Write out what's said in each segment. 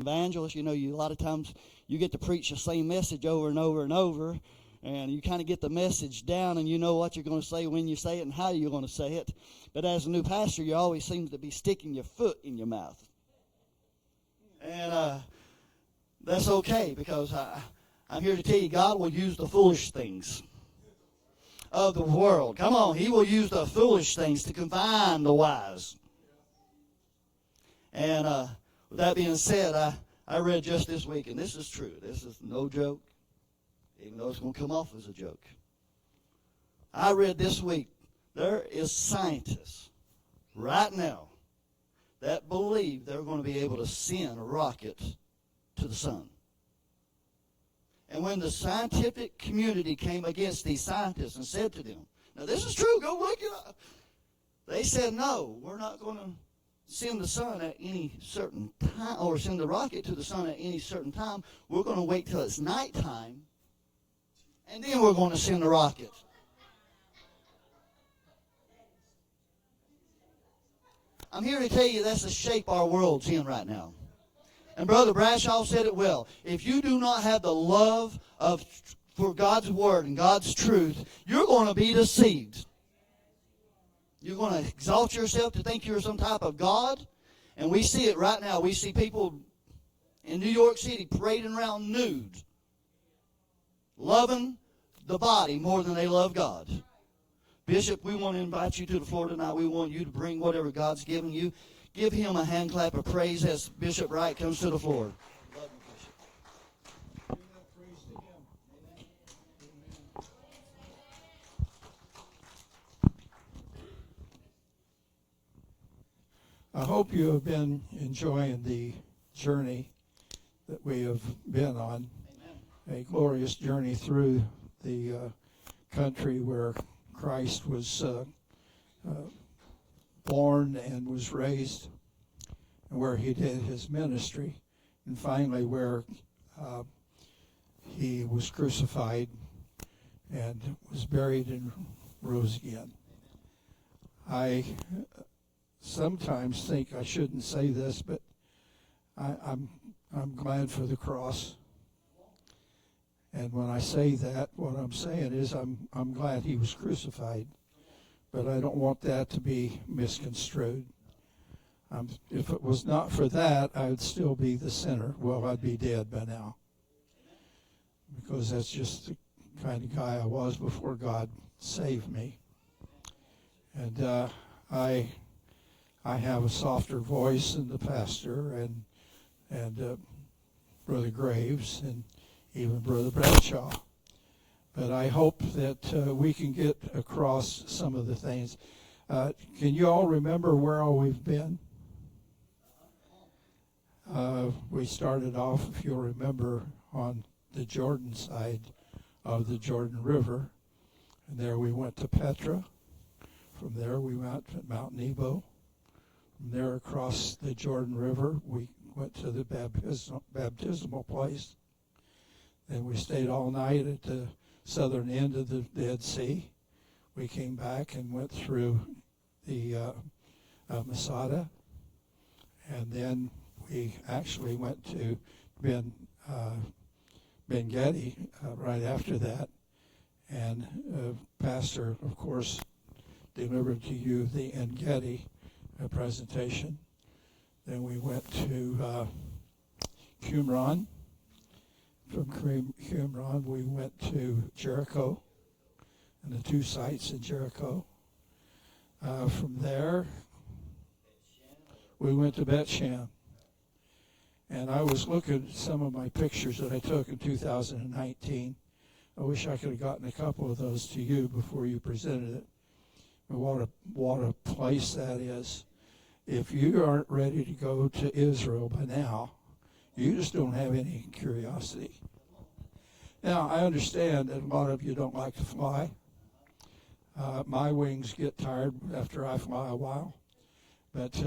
evangelist, you a lot of times you get to preach the same message over and over and over, and you kind of get the message down, and you know what you're going to say when you say it and how you're going to say it. But as a new pastor, you always seem to be sticking your foot in your mouth. And that's okay, because I'm here to tell you, God will use the foolish things of the world. Come on, He will use the foolish things to confine the wise. And with that being said, I read just this week, and this is true. This is no joke, even though it's going to come off as a joke. I read this week, there is scientists right now that believe they're going to be able to send a rocket to the sun. And when the scientific community came against these scientists and said to them, now this is true, go look it up. They said, no, we're not going to send the sun at any certain time, or send the rocket to the sun at any certain time. We're going to wait till it's nighttime, and then we're going to send the rocket. I'm here to tell you that's the shape our world's in right now. And Brother Bradshaw said it well. If you do not have the love for God's Word and God's truth, you're going to be deceived. You're going to exalt yourself to think you're some type of God. And we see it right now. We see people in New York City parading around nude, loving the body more than they love God. Bishop, we want to invite you to the floor tonight. We want you to bring whatever God's given you. Give him a hand clap of praise as Bishop Wright comes to the floor. I hope you have been enjoying the journey that we have been on. Amen. A glorious journey through the country where Christ was born and was raised, and where he did his ministry, and finally where he was crucified and was buried and rose again. I sometimes think I shouldn't say this, but I'm glad for the cross. And when I say that, what I'm saying is I'm glad he was crucified, but I don't want that to be misconstrued. If it was not for that, I would still be the sinner. Well, I'd be dead by now, because that's just the kind of guy I was before God saved me. And I have a softer voice than the pastor and Brother Graves and even Brother Bradshaw. But I hope that we can get across some of the things. Can you all remember where all we've been? We started off, if you'll remember, on the Jordan side of the Jordan River. And there we went to Petra. From there we went to Mount Nebo. From there across the Jordan River, we went to the baptismal place. Then we stayed all night at the southern end of the Dead Sea. We came back and went through the Masada. And then we actually went to Ben Gedi right after that. And Pastor, of course, delivered to you the En Gedi presentation. Then we went to Qumran. From Qumran, we went to Jericho and the two sites in Jericho. From there, we went to Bet-Shan. And I was looking at some of my pictures that I took in 2019. I wish I could have gotten a couple of those to you before you presented it. But what a place that is. If you aren't ready to go to Israel by now, you just don't have any curiosity. Now, I understand that a lot of you don't like to fly. My wings get tired after I fly a while. But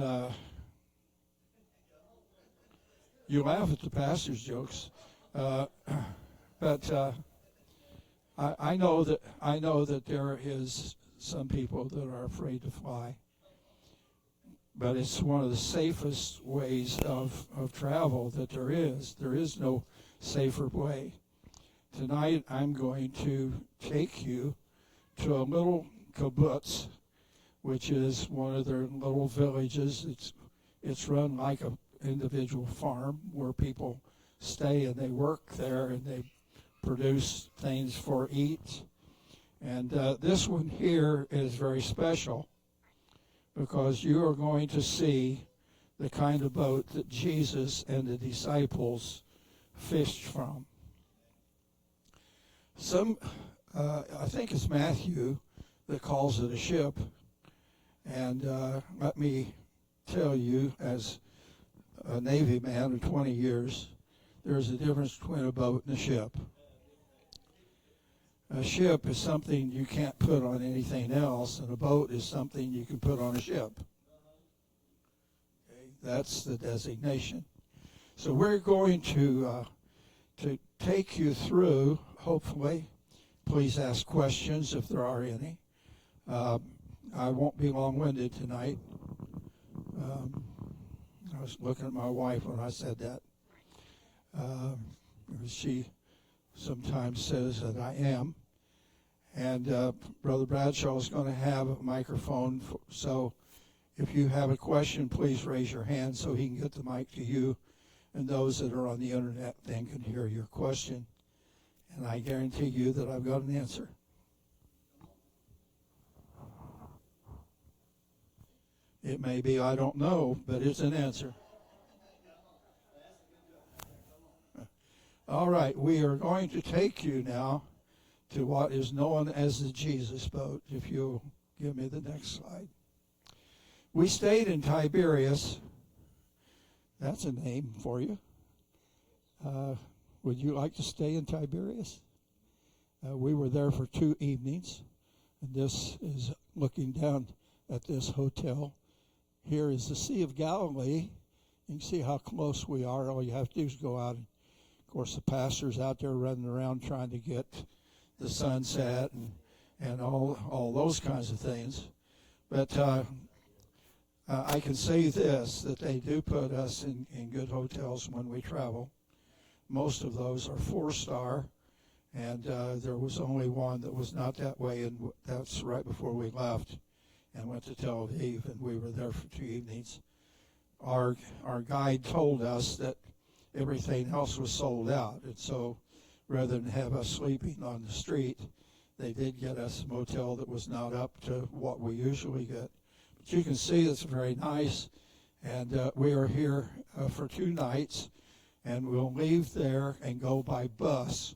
you laugh at the pastor's jokes. But I know that there is some people that are afraid to fly. but it's one of the safest ways of travel that there is. There is no safer way. Tonight I'm going to take you to a little kibbutz, which is one of their little villages. It's run like an individual farm where people stay and they work there and they produce things for eat. And this one here is very special because you are going to see the kind of boat that Jesus and the disciples fished from. I think it's Matthew that calls it a ship. And let me tell you, as a Navy man of 20 years, there's a difference between a boat and a ship. A ship is something you can't put on anything else, and a boat is something you can put on a ship. Okay, that's the designation. So we're going to take you through, hopefully. Please ask questions if there are any. I won't be long-winded tonight. I was looking at my wife when I said that. She sometimes says that I am. And Brother Bradshaw is going to have a microphone. So if you have a question, please raise your hand so he can get the mic to you. And those that are on the internet then can hear your question. And I guarantee you that I've got an answer. It may be I don't know, but it's an answer. All right, we are going to take you now to what is known as the Jesus boat. If you'll give me the next slide. We stayed in Tiberias. That's a name for you. Would you like to stay in Tiberias? We were there for 2 evenings, and this is looking down at this hotel. Here is the Sea of Galilee. You can see how close we are. All you have to do is go out. And of course, the pastor's out there running around trying to get the sunset and all those kinds of things. But I can say this, that they do put us in good hotels when we travel. Most of those are 4-star, and there was only one that was not that way, and that's right before we left and went to Tel Aviv, and we were there for 2 evenings. Our guide told us that everything else was sold out, and so rather than have us sleeping on the street, they did get us a motel that was not up to what we usually get. But you can see it's very nice, and we are here for 2 nights, and we'll leave there and go by bus,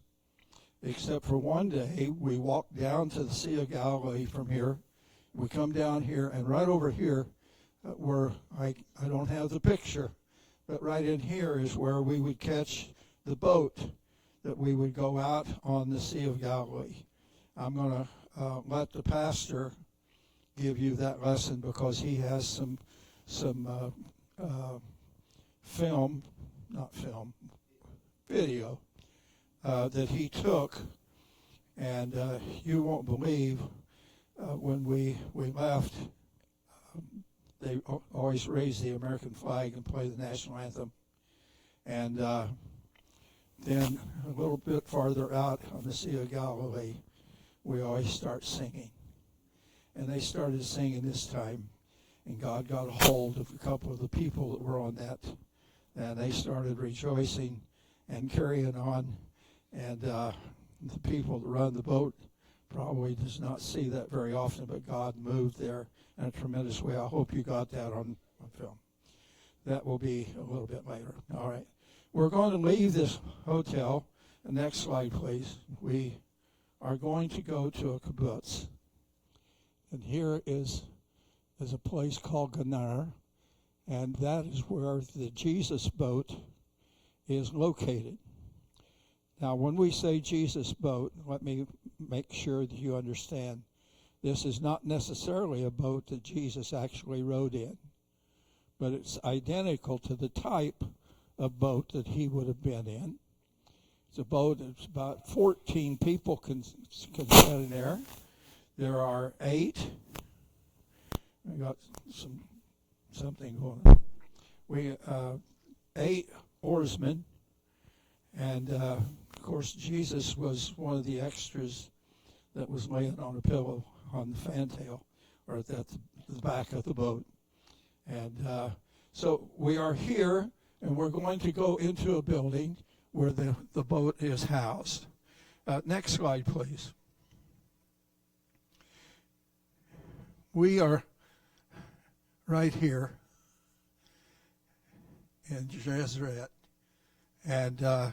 except for one day we walk down to the Sea of Galilee from here. We come down here, and right over here, where I don't have the picture, but right in here is where we would catch the boat that we would go out on the Sea of Galilee. I'm going to let the pastor give you that lesson because he has some video that he took, and you won't believe when we left, they always raise the American flag and play the national anthem. And then a little bit farther out on the Sea of Galilee, we always start singing. And they started singing this time, and God got a hold of a couple of the people that were on that, and they started rejoicing and carrying on. And the people that run the boat probably does not see that very often, but God moved there in a tremendous way. I hope you got that on film. That will be a little bit later. All right. We're going to leave this hotel. The next slide, please. We are going to go to a kibbutz. And here is a place called Ganar, and that is where the Jesus boat is located. Now, when we say Jesus boat, let me make sure that you understand this is not necessarily a boat that Jesus actually rode in, but it's identical to the type of boat that he would have been in. It's a boat that's about 14 people can fit in there. There are 8. I got some something going on. We 8 oarsmen, and of course Jesus was one of the extras that was laying on a pillow on the fantail, or at the back of the boat. And so we are here, and we're going to go into a building where the boat is housed. Next slide, please. We are right here in Jesuit, and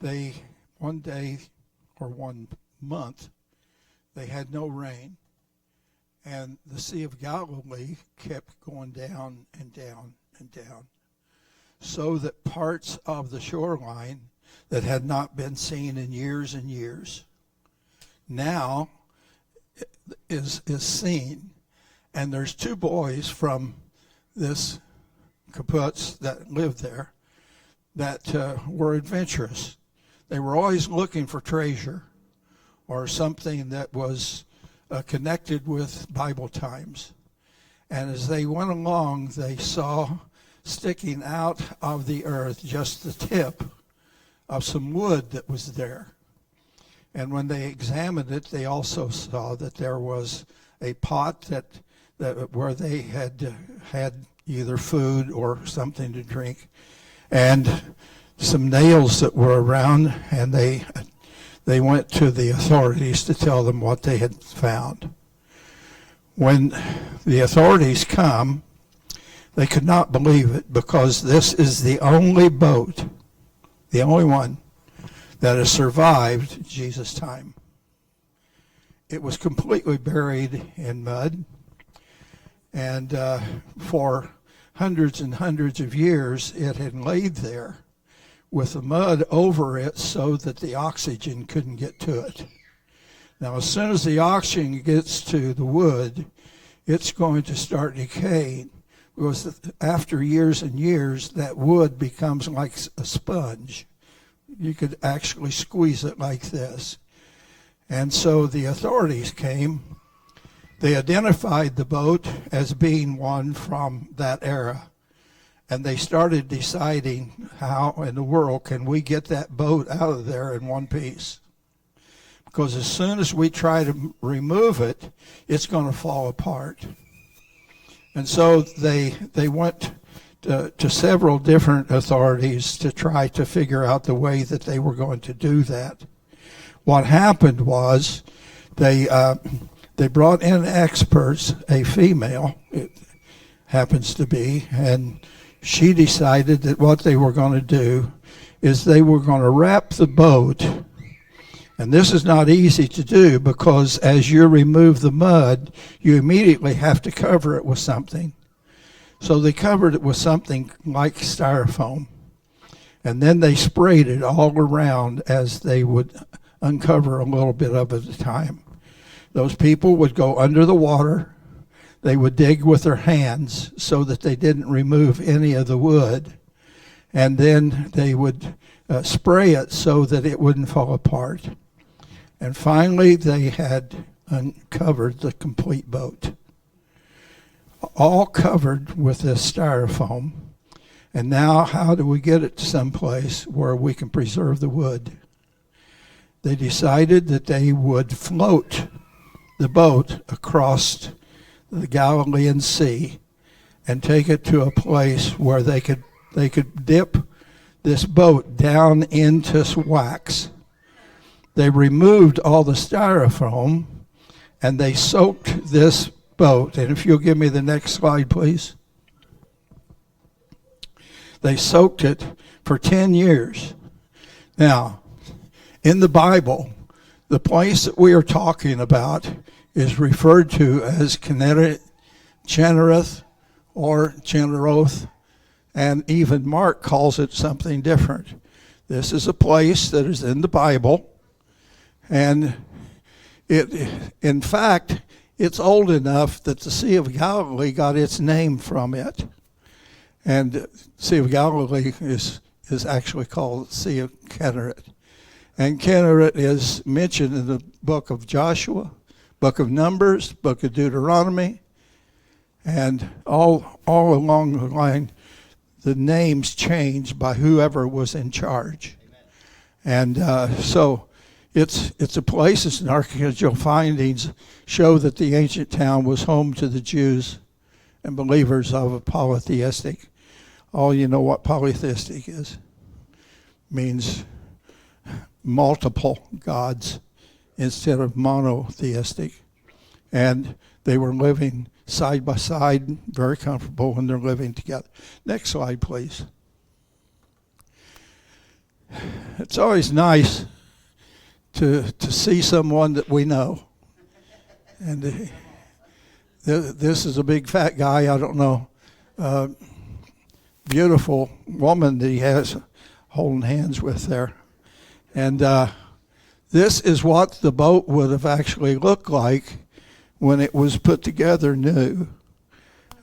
they one day or 1 month they had no rain, and the Sea of Galilee kept going down and down and down, so that parts of the shoreline that had not been seen in years and years now is seen. And there's 2 boys from this kibbutz that lived there that were adventurous. They were always looking for treasure or something that was connected with Bible times. And as they went along, they saw sticking out of the earth just the tip of some wood that was there. And when they examined it, they also saw that there was a pot that where they had either food or something to drink, and some nails that were around, and they went to the authorities to tell them what they had found. When the authorities come, they could not believe it, because this is the only boat, the only one, that has survived Jesus' time. It was completely buried in mud, and for hundreds and hundreds of years it had laid there with the mud over it so that the oxygen couldn't get to it. Now, as soon as the oxygen gets to the wood, it's going to start decaying, because after years and years, that wood becomes like a sponge. You could actually squeeze it like this. And so the authorities came. They identified the boat as being one from that era. And they started deciding, how in the world can we get that boat out of there in one piece? Because as soon as we try to remove it, it's going to fall apart. And so they went to several different authorities to try to figure out the way that they were going to do that. What happened was they brought in experts, a female, it happens to be, and she decided that what they were going to do is they were going to wrap the boat. And this is not easy to do, because as you remove the mud, you immediately have to cover it with something. So they covered it with something like styrofoam. And then they sprayed it all around as they would uncover a little bit of it at a time. Those people would go under the water. They would dig with their hands so that they didn't remove any of the wood. And then they would spray it so that it wouldn't fall apart. And finally, they had uncovered the complete boat, all covered with this styrofoam. And now, how do we get it to someplace where we can preserve the wood? They decided that they would float the boat across the Galilean Sea and take it to a place where they could dip this boat down into wax. They removed all the styrofoam, and they soaked this boat. And if you'll give me the next slide, please. They soaked it for 10 years. Now, in the Bible, the place that we are talking about is referred to as Chinnereth or Chinneroth, and even Mark calls it something different. This is a place that is in the Bible, and in fact, it's old enough that the Sea of Galilee got its name from it. And the Sea of Galilee is actually called the Sea of Chinnereth. And Chinnereth is mentioned in the book of Joshua, book of Numbers, book of Deuteronomy, And all along the line, the names changed by whoever was in charge. And so it's a place, and archaeological findings show that the ancient town was home to the Jews and believers of a polytheistic. All you know what polytheistic is? Means multiple gods instead of monotheistic. And they were living side by side, very comfortable when they're living together. Next slide, please. It's always nice to see someone that we know. And this is a big fat guy, I don't know, beautiful woman that he has holding hands with there. And this is what the boat would have actually looked like when it was put together new.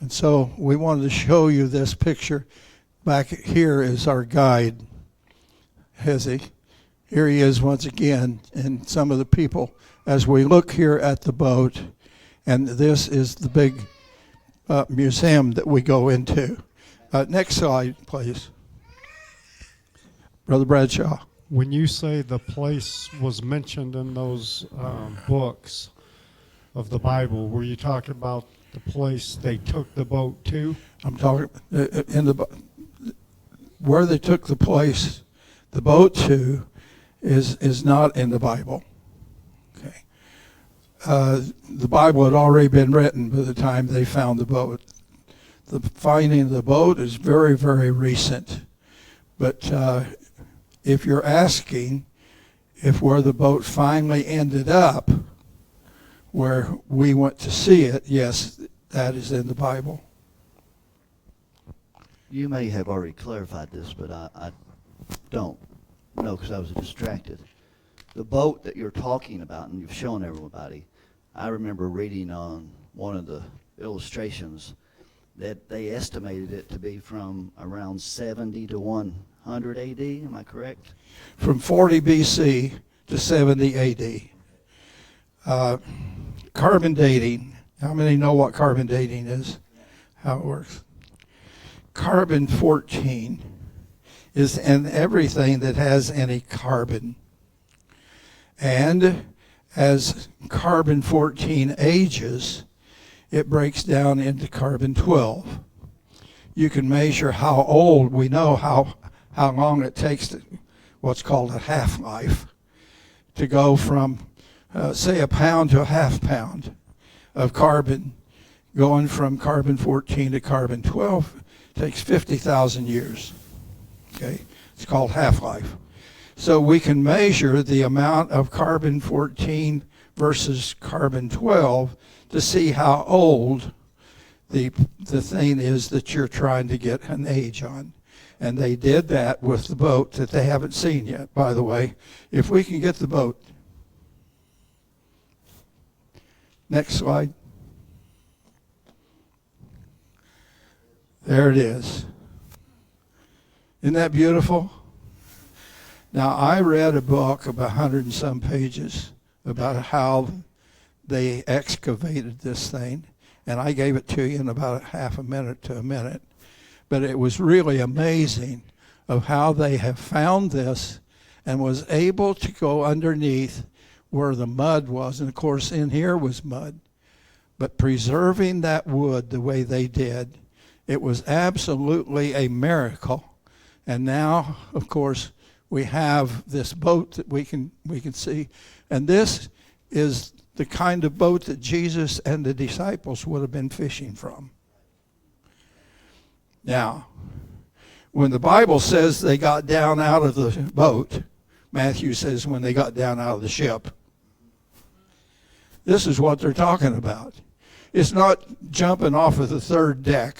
And so we wanted to show you this picture. Back here is our guide, Hezzy. Here he is once again, and some of the people as we look here at the boat. And this is the big museum that we go into. Next slide, please. Brother Bradshaw. When you say the place was mentioned in those books of the Bible, were you talking about the place they took the boat to? I'm talking where they took the boat to is not in the Bible. Okay. The Bible had already been written by the time they found the boat. The finding of the boat is very, very recent. But if you're asking if where the boat finally ended up, where we went to see it, yes, that is in the Bible. You may have already clarified this, but I don't know because I was distracted. The boat that you're talking about, and you've shown everybody, I remember reading on one of the illustrations that they estimated it to be from around 70 to 100 AD. Am I correct? From 40 BC to 70 AD. Carbon dating. How many know what carbon dating is? How it works? Carbon-14 is in everything that has any carbon. And as carbon-14 ages, it breaks down into carbon-12. You can measure how old, we know how long it takes to, what's called a half-life, to go from, say, a pound to a half pound of carbon. Going from carbon-14 to carbon-12 takes 50,000 years. Okay, it's called half-life. So we can measure the amount of carbon-14 versus carbon-12 to see how old the thing is that you're trying to get an age on. And they did that with the boat that they haven't seen yet, by the way. If we can get the boat. Next slide. There it is. Isn't that beautiful? Now, I read a book of 100 and some pages about how they excavated this thing, and I gave it to you in about half a minute to a minute. But it was really amazing of how they have found this and was able to go underneath where the mud was. And, of course, in here was mud. But preserving that wood the way they did, it was absolutely a miracle. And now, of course, we have this boat that we can see. And this is the kind of boat that Jesus and the disciples would have been fishing from. Now, when the Bible says they got down out of the boat, Matthew says when they got down out of the ship. This is what they're talking about. It's not jumping off of the third deck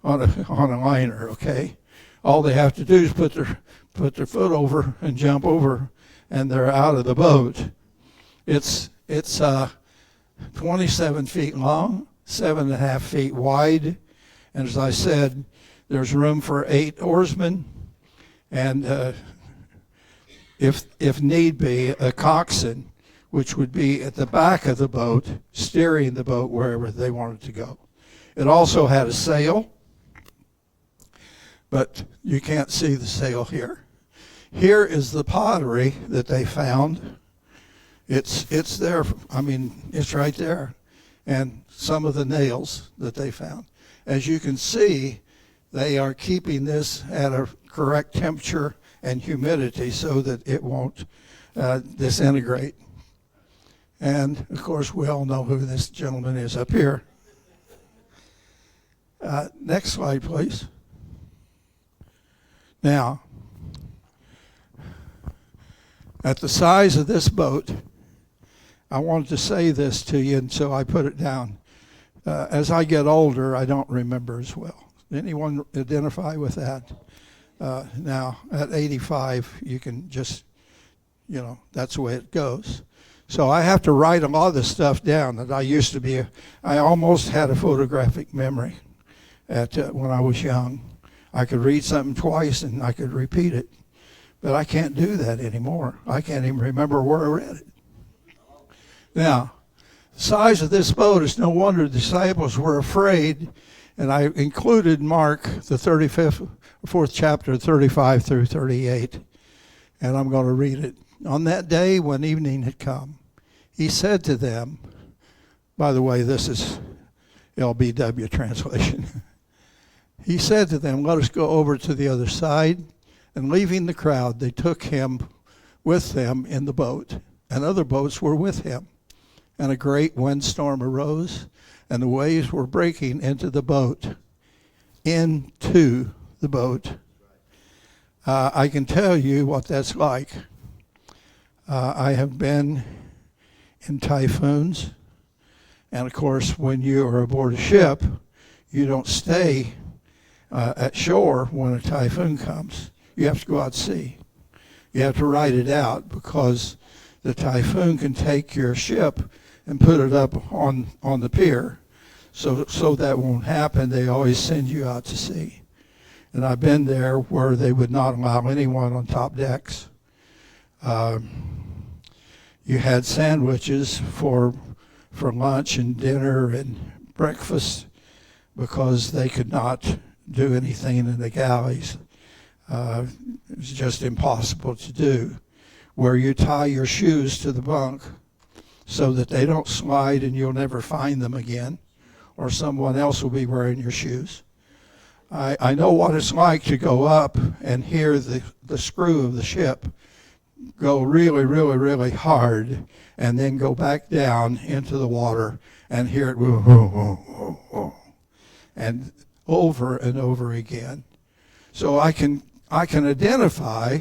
on a liner, okay? All they have to do is put their foot over and jump over, and they're out of the boat. It's 27 feet long, 7.5 feet wide, and as I said, there's room for 8 oarsmen, and if need be, a coxswain, which would be at the back of the boat, steering the boat wherever they wanted to go. It also had a sail, but you can't see the sail here. Here is the pottery that they found. It's there. I mean, it's right there. And some of the nails that they found. As you can see, they are keeping this at a correct temperature and humidity so that it won't disintegrate. And, of course, we all know who this gentleman is up here. Next slide, please. Now, at the size of this boat, I wanted to say this to you, and so I put it down. As I get older, I don't remember as well. Anyone identify with that? Now, at 85, you can just, that's the way it goes. So I have to write a lot of the stuff down that I used to be. I almost had a photographic memory when I was young. I could read something twice and I could repeat it. But I can't do that anymore. I can't even remember where I read it. Now, the size of this boat is no wonder the disciples were afraid. And I included Mark, the 4th chapter, 35 through 38. And I'm going to read it. On that day when evening had come, he said to them, by the way, this is LBW translation. He said to them, let us go over to the other side. And leaving the crowd, they took him with them in the boat, and other boats were with him. And a great windstorm arose, and the waves were breaking into the boat. I can tell you what that's like. I have been in typhoons, and of course, when you are aboard a ship, you don't stay at shore when a typhoon comes. You have to go out to sea. You have to ride it out because the typhoon can take your ship and put it up on the pier. So that won't happen. They always send you out to sea. And I've been there where they would not allow anyone on top decks. You had sandwiches for lunch and dinner and breakfast because they could not do anything in the galleys. It was just impossible to do. Where you tie your shoes to the bunk so that they don't slide and you'll never find them again, or someone else will be wearing your shoes. I know what it's like to go up and hear the screw of the ship go really, really, really hard and then go back down into the water and hear it and over and over again. So I can identify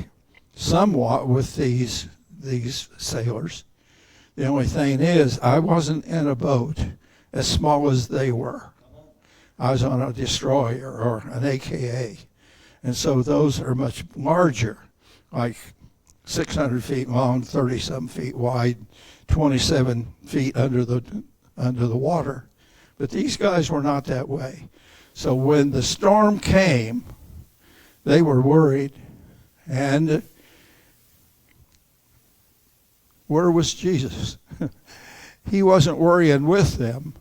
somewhat with these sailors. The only thing is, I wasn't in a boat as small as they were. I was on a destroyer or an AKA. And so those are much larger, like 600 feet long, 30-some feet wide, 27 feet under the water. But these guys were not that way. So when the storm came, they were worried. And where was Jesus? He wasn't worrying with them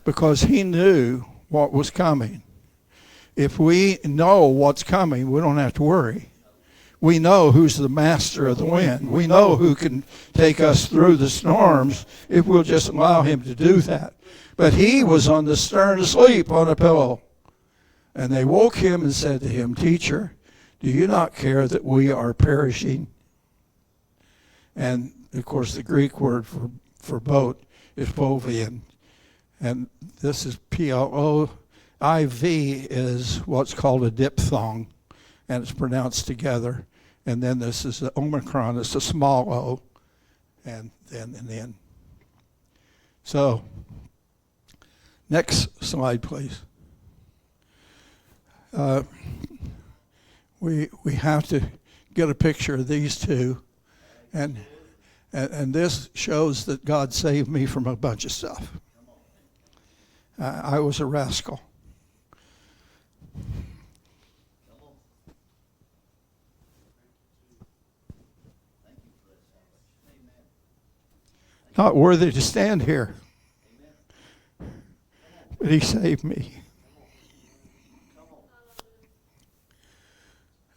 because he knew what was coming. If we know what's coming, we don't have to worry. We know who's the master of the wind. We know who can take us through the storms if we'll just allow him to do that. But he was on the stern asleep on a pillow. And they woke him and said to him, Teacher, do you not care that we are perishing? And, of course, the Greek word for boat is Plovian. And this is Ploiv is what's called a diphthong, and it's pronounced together. And then this is the Omicron, it's a small O, and then an N. So, next slide, please. We have to get a picture of these two, and this shows that God saved me from a bunch of stuff. I was a rascal. Not worthy to stand here. but he saved me.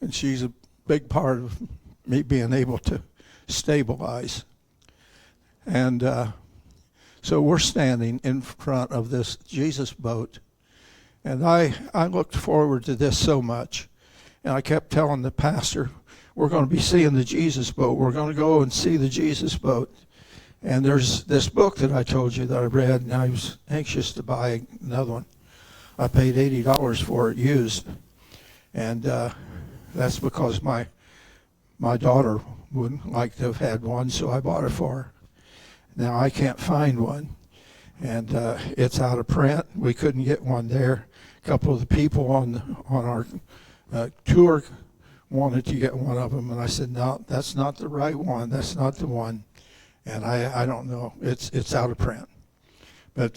And she's a big part of me being able to stabilize. And so we're standing in front of this Jesus boat. And I looked forward to this so much. And I kept telling the pastor, we're going to be seeing the Jesus boat. We're going to go and see the Jesus boat. And there's this book that I told you that I read, and I was anxious to buy another one. I paid $80 for it used. And that's because my daughter wouldn't like to have had one, so I bought it for her. Now I can't find one, and it's out of print. We couldn't get one there. A couple of the people on our tour wanted to get one of them, and I said, no, that's not the right one. That's not the one. And I don't know. It's out of print. But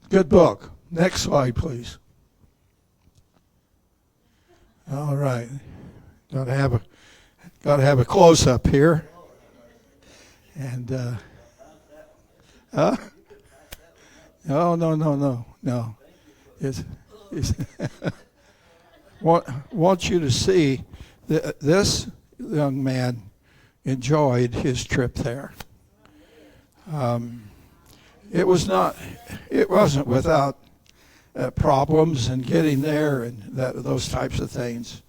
good book. Next slide, please. All right. Got to have a close up here. And no. It's want you to see that this young man enjoyed his trip there. It wasn't without problems and getting there and those types of things.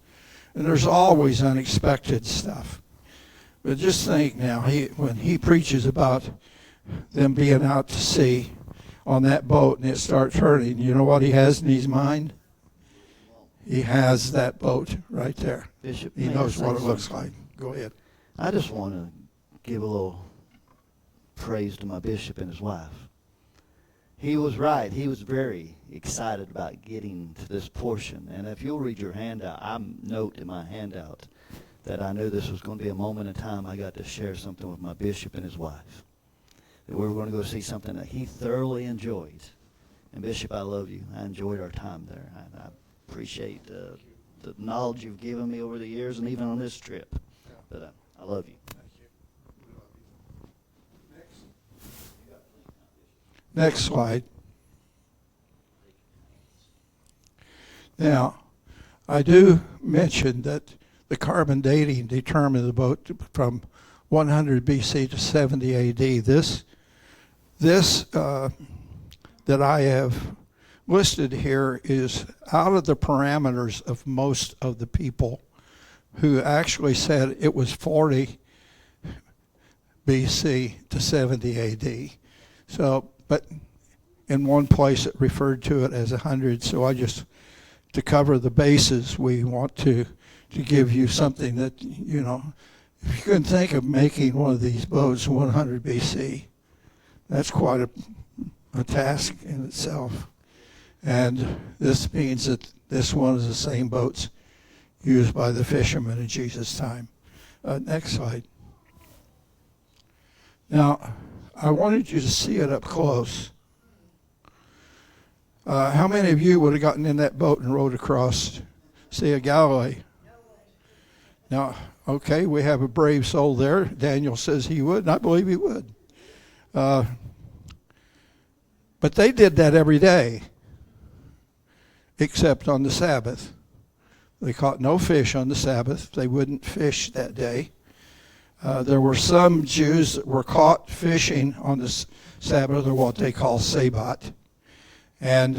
And there's always unexpected stuff. But just think now, when he preaches about them being out to sea on that boat and it starts turning, you know what he has in his mind? He has that boat right there. Bishop, He may I knows say what it looks something? like. Go ahead. I just want to give a little praise to my bishop and his wife. He was right. He was very excited about getting to this portion. And if you'll read your handout, I note in my handout that I knew this was going to be a moment in time I got to share something with my bishop and his wife. That we were going to go see something that he thoroughly enjoyed. And Bishop, I love you. I enjoyed our time there. I appreciate the knowledge you've given me over the years and even on this trip. But I love you. Thank you. Next slide. Now, I do mention that the carbon dating determined the boat from 100 BC to 70 AD. This that I have listed here is out of the parameters of most of the people who actually said it was 40 BC to 70 AD. So, but in one place it referred to it as 100, so I just, to cover the bases, we want to give you something that, you know, if you couldn't think of making one of these boats 100 BC, that's quite a task in itself. And this means that this one is the same boats used by the fishermen in Jesus' time. Next slide. Now, I wanted you to see it up close. How many of you would have gotten in that boat and rowed across Sea of Galilee? Now, okay, we have a brave soul there. Daniel says he would, and I believe he would. But they did that every day, except on the Sabbath. They caught no fish on the Sabbath. They wouldn't fish that day. There were some Jews that were caught fishing on the Sabbath, or what they call Sabbat. And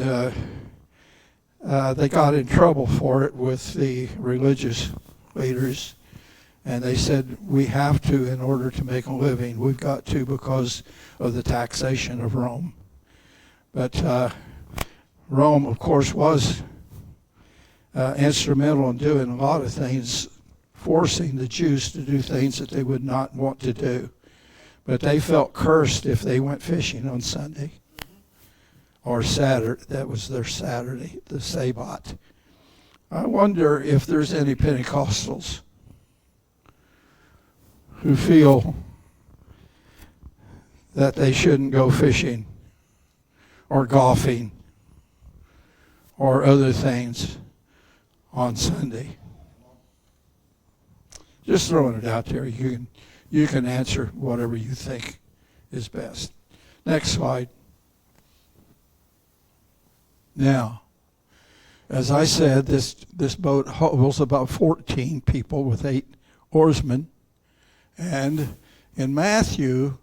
they got in trouble for it with the religious leaders. And they said, we have to, in order to make a living, we've got to because of the taxation of Rome. But Rome, of course, was instrumental in doing a lot of things, forcing the Jews to do things that they would not want to do. But they felt cursed if they went fishing on Sunday or Saturday. That was their Saturday, the Sabbat. I wonder if there's any Pentecostals who feel that they shouldn't go fishing or golfing or other things on Sunday. Just throwing it out there. You can answer whatever you think is best. Next slide. Now, as I said, this boat holds about 14 people with 8 oarsmen. And in Matthew,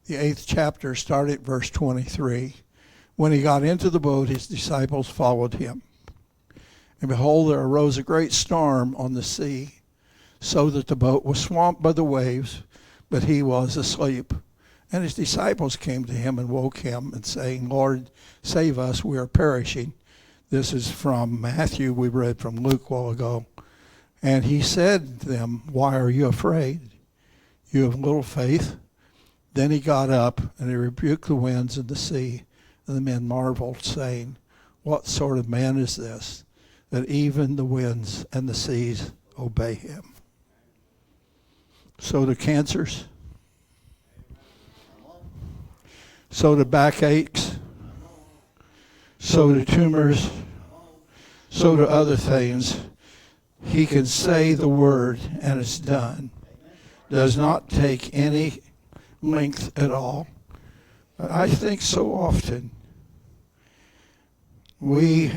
the 8th chapter, started at verse 23. When he got into the boat, his disciples followed him. And behold, there arose a great storm on the sea, so that the boat was swamped by the waves, but he was asleep. And his disciples came to him and woke him, and saying, Lord, save us, we are perishing. This is from Matthew. We read from Luke a while ago. And he said to them, why are you afraid? You have little faith. Then he got up, and he rebuked the winds and the sea. And the men marveled, saying, what sort of man is this, that even the winds and the seas obey him? So do cancers. So do backaches. So do tumors. So do other things. He can say the word and it's done. Does not take any length at all. But I think so often we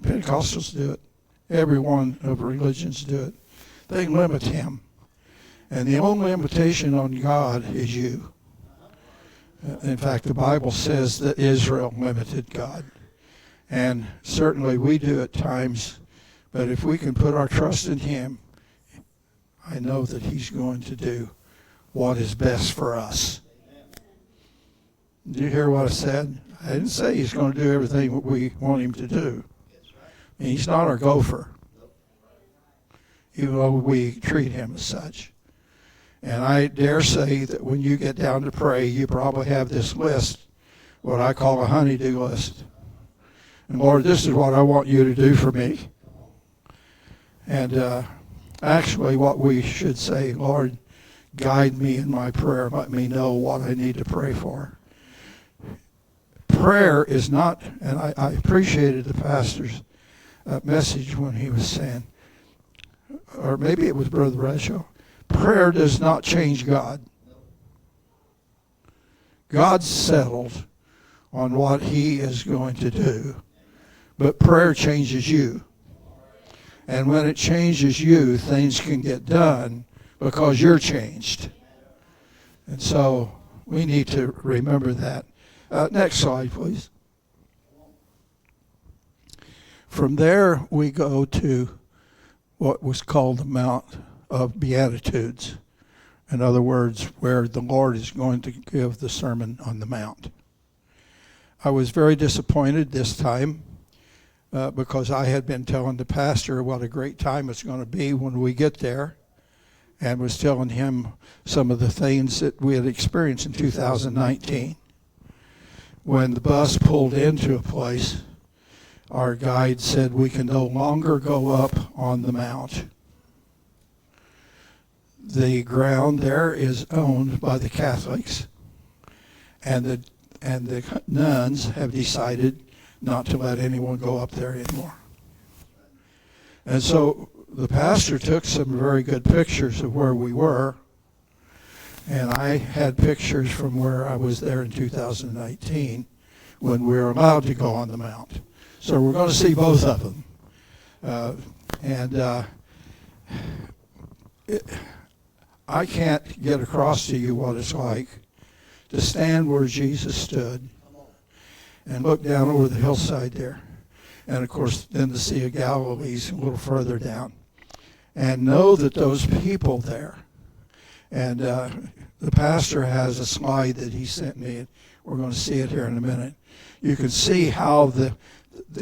Pentecostals do it. Every one of religions do it. They limit him. And the only limitation on God is you. In fact, the Bible says that Israel limited God. And certainly we do at times. But if we can put our trust in him, I know that he's going to do what is best for us. Did you hear what I said? I didn't say he's going to do everything we want him to do. And he's not our gopher, even though we treat him as such. And I dare say that when you get down to pray, you probably have this list, what I call a honey-do list. And Lord, this is what I want you to do for me. And actually what we should say, Lord, guide me in my prayer. Let me know what I need to pray for. Prayer is not, and I appreciated the pastor's message when he was saying, or maybe it was Brother Bradshaw, prayer does not change God. God's settled on what he is going to do, but prayer changes you. And when it changes you, things can get done because you're changed. And so we need to remember that. Next slide, please. From there, we go to what was called the Mount of Beatitudes. In other words, where the Lord is going to give the Sermon on the Mount. I was very disappointed this time because I had been telling the pastor what a great time it's going to be when we get there, and was telling him some of the things that we had experienced in 2019. When the bus pulled into a place, our guide said we can no longer go up on the mount. The ground there is owned by the Catholics, and the nuns have decided not to let anyone go up there anymore. And so the pastor took some very good pictures of where we were, and I had pictures from where I was there in 2019 when we were allowed to go on the mount. So we're going to see both of them. I can't get across to you what it's like to stand where Jesus stood and look down over the hillside there. And, of course, then the Sea of Galilee's a little further down. And know that those people there, and the pastor has a slide that he sent me. We're going to see it here in a minute. You can see how the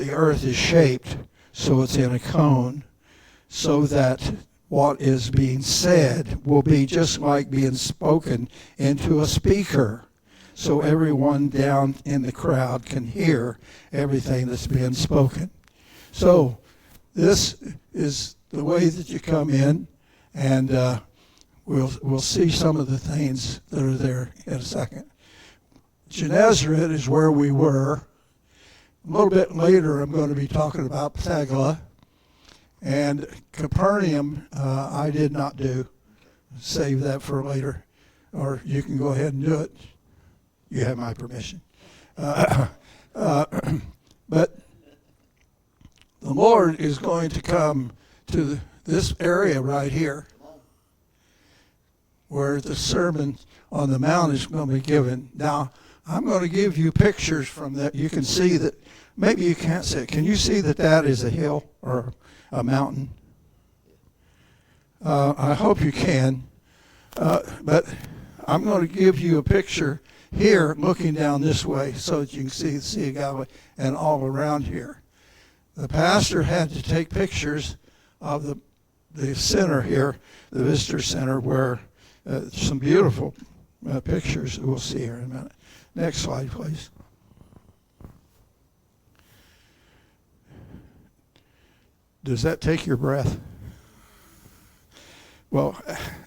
earth is shaped so it's in a cone, so that what is being said will be just like being spoken into a speaker, so everyone down in the crowd can hear everything that's being spoken. So this is the way that you come in, and we'll see some of the things that are there in a second. Gennesaret is where we were. A little bit later, I'm going to be talking about Ptagala. And Capernaum, I did not do. Save that for later. Or you can go ahead and do it. You have my permission. But the Lord is going to come to this area right here where the Sermon on the Mount is going to be given. Now, I'm going to give you pictures from that. You can see that. Maybe you can't see it. Can you see that that is a hill or a mountain? I hope you can. But I'm going to give you a picture here looking down this way so that you can see the Sea of Galilee and all around here. The pastor had to take pictures of the center here, the visitor center, where some beautiful pictures we'll see here in a minute. Next slide, please. Does that take your breath? Well,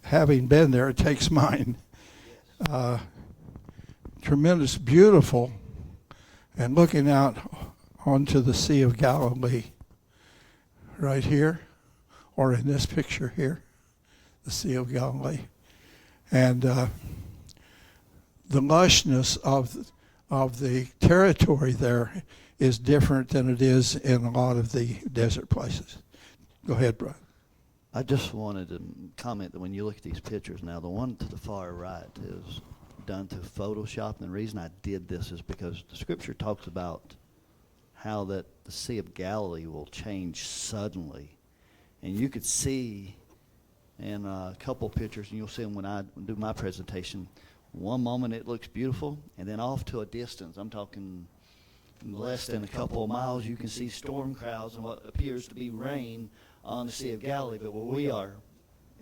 having been there, it takes mine. Tremendous, beautiful, and looking out onto the Sea of Galilee right here, or in this picture here, the Sea of Galilee. And the lushness of the territory there is different than it is in a lot of the desert places. Go ahead, Brian. I just wanted to comment that when you look at these pictures now, the one to the far right is done to Photoshop. And the reason I did this is because the scripture talks about how that the Sea of Galilee will change suddenly. And you could see in a couple pictures, and you'll see them when I do my presentation, one moment it looks beautiful, and then off to a distance, I'm talking less than a couple of miles, you can see storm clouds and what appears to be rain on the Sea of Galilee, but where we are,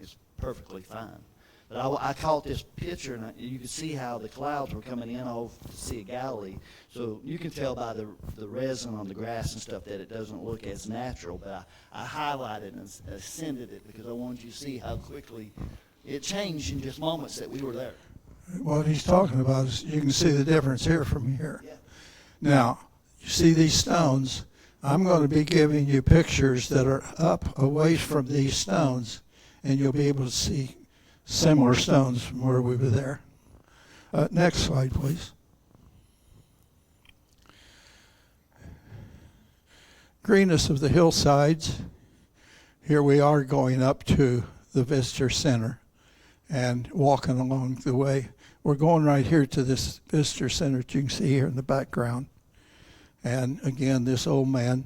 it's perfectly fine. But I caught this picture, and you could see how the clouds were coming in off the Sea of Galilee. So you can tell by the resin on the grass and stuff that it doesn't look as natural. But I highlighted and ascended it because I wanted you to see how quickly it changed in just moments that we were there. What he's talking about is you can see the difference here from here. Yeah. Now, you see these stones. I'm going to be giving you pictures that are up away from these stones, and you'll be able to see similar stones from where we were there. Next slide, please. Greenness of the hillsides. Here we are going up to the visitor center and walking along the way. We're going right here to this visitor center that you can see here in the background. And again, this old man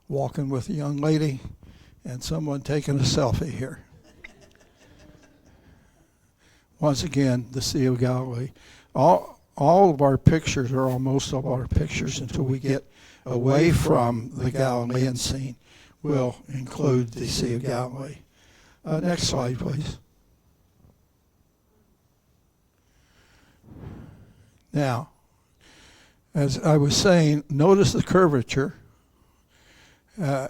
walking with a young lady and someone taking a selfie here. Once again, the Sea of Galilee. All of our pictures, or almost all of our pictures, until we get away from the Galilean scene, will include the Sea of Galilee. Next slide, please. Now, as I was saying, notice the curvature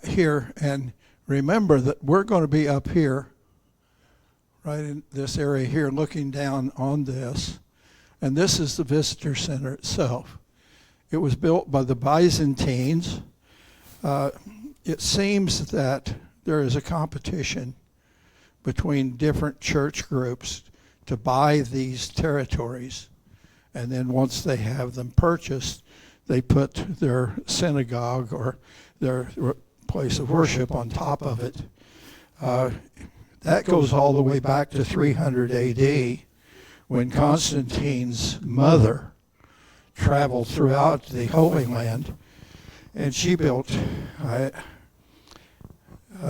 here, and remember that we're going to be up here, right in this area here, looking down on this, and this is the visitor center itself. It was built by the Byzantines. It seems that there is a competition between different church groups to buy these territories. And then once they have them purchased, they put their synagogue or their place of worship on top of it. That goes all the way back to 300 A.D. when Constantine's mother traveled throughout the Holy Land, and she built,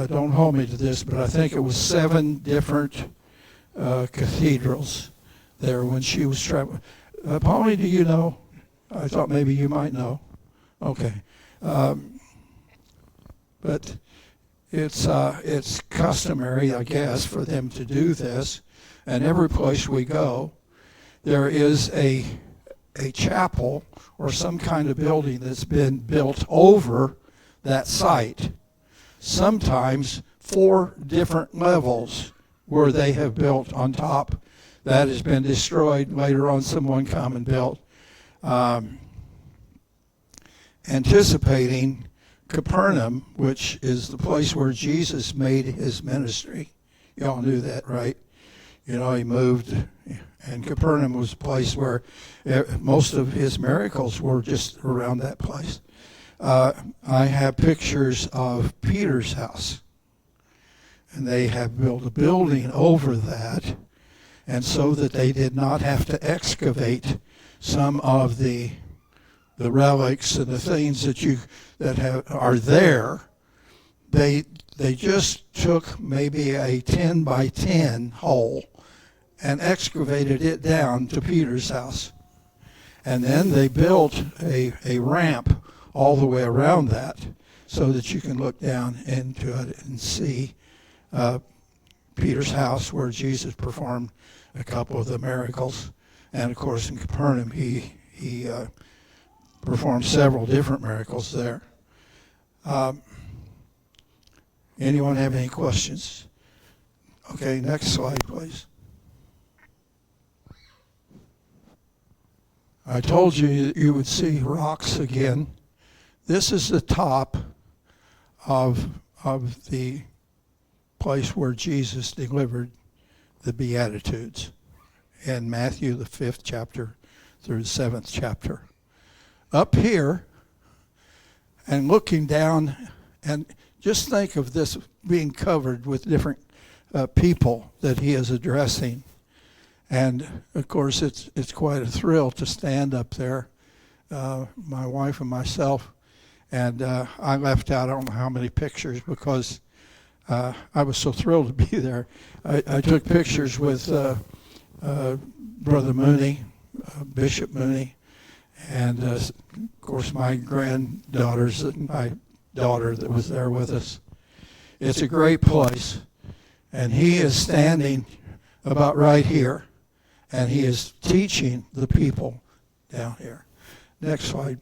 don't hold me to this, but I think it was 7 different cathedrals there when she was traveling. Polly, do you know? I thought maybe you might know. Okay. But it's customary, I guess, for them to do this. And every place we go, there is a chapel or some kind of building that's been built over that site. Sometimes 4 different levels where they have built on top. That has been destroyed. Later on, someone come and built, anticipating Capernaum, which is the place where Jesus made his ministry. You all knew that, right? You know, he moved, and Capernaum was a place where most of his miracles were just around that place. I have pictures of Peter's house, and they have built a building over that, and so that they did not have to excavate some of the relics and the things that are there. They just took maybe a 10 by 10 hole and excavated it down to Peter's house. And then they built a ramp all the way around that so that you can look down into it and see Peter's house where Jesus performed a couple of the miracles. And of course in Capernaum he performed several different miracles there. Anyone have any questions? Okay, next slide, please. I told you you would see rocks again. This is the top of the place where Jesus delivered the Beatitudes in Matthew, the 5th chapter through the 7th chapter. Up here, and looking down, and just think of this being covered with different people that he is addressing. And of course, it's quite a thrill to stand up there, my wife and myself. And I left out I don't know how many pictures because I was so thrilled to be there. I took pictures with Brother Mooney, Bishop Mooney, and of course my granddaughters and my daughter that was there with us. It's a great place. And he is standing about right here, and he is teaching the people down here. Next slide.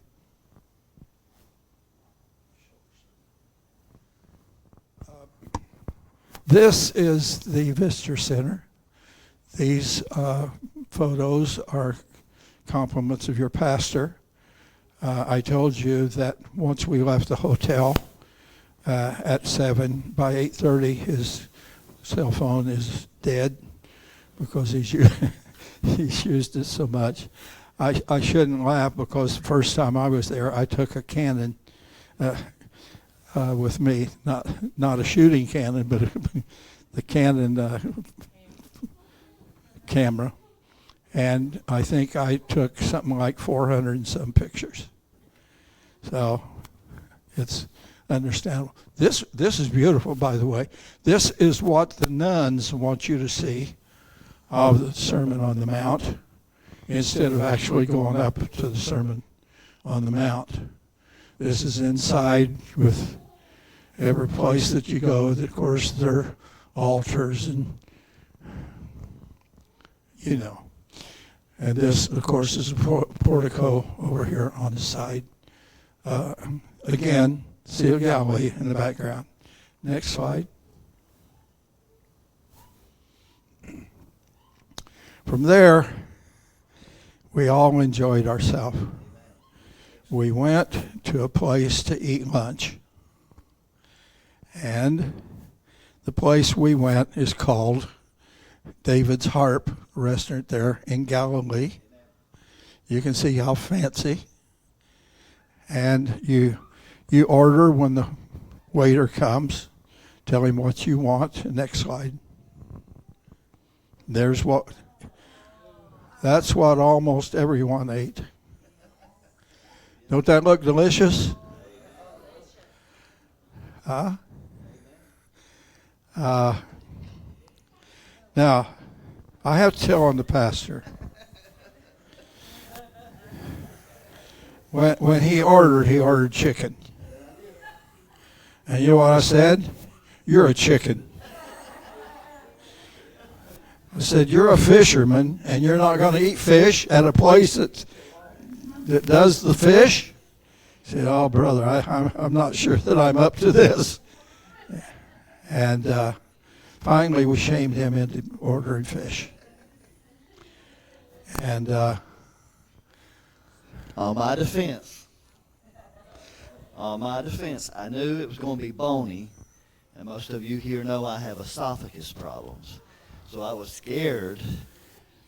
This is the Visitor Center. These photos are compliments of your pastor. I told you that once we left the hotel at 7, by 8:30 his cell phone is dead because he's used it so much. I shouldn't laugh because the first time I was there I took a Canon with me, not a shooting Canon, but the Canon camera. And I think I took something like 400 and some pictures. So it's understandable. This is beautiful, by the way. This is what the nuns want you to see of the Sermon on the Mount instead of actually going up to the Sermon on the Mount. This is inside with every place that you go. Of course, there are altars and, you know. And this, of course, is a portico over here on the side. Again, Sea of Galilee in the background. Next slide. From there, we all enjoyed ourselves. We went to a place to eat lunch. And the place we went is called David's Harp restaurant there in Galilee. You can see how fancy. And you order when the waiter comes. Tell him what you want. Next slide. That's what almost everyone ate. Don't that look delicious? Huh? Now, I have to tell on the pastor. When he ordered chicken. And you know what I said? You're a chicken. I said, you're a fisherman, and you're not going to eat fish at a place that does the fish? He said, oh, brother, I'm not sure that I'm up to this. And finally, we shamed him into ordering fish. And on my defense, I knew it was going to be bony, and most of you here know I have esophagus problems. So I was scared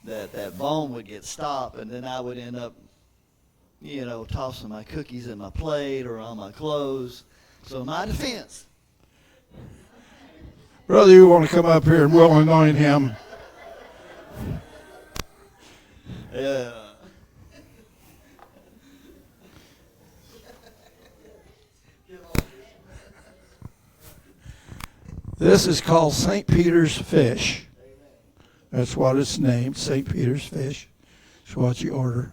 that bone would get stopped, and then I would end up tossing my cookies in my plate or on my clothes. So my defense. Brother, you want to come up here and we'll anoint him. Yeah. This is called St. Peter's fish. That's what it's named, St. Peter's fish. It's what you order.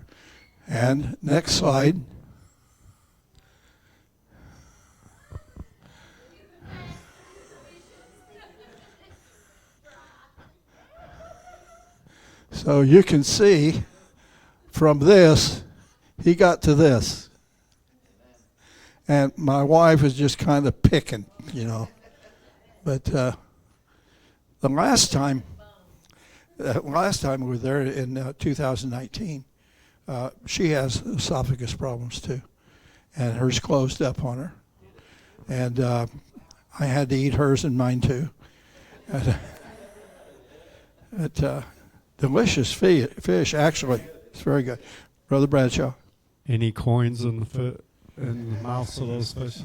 And next slide. So you can see from this, he got to this. And my wife is just kind of picking, But the last time we were there in 2019, she has esophagus problems too, and hers closed up on her, and I had to eat hers and mine too. Delicious fish, actually. It's very good. Brother Bradshaw. Any coins in the mouths of those fish?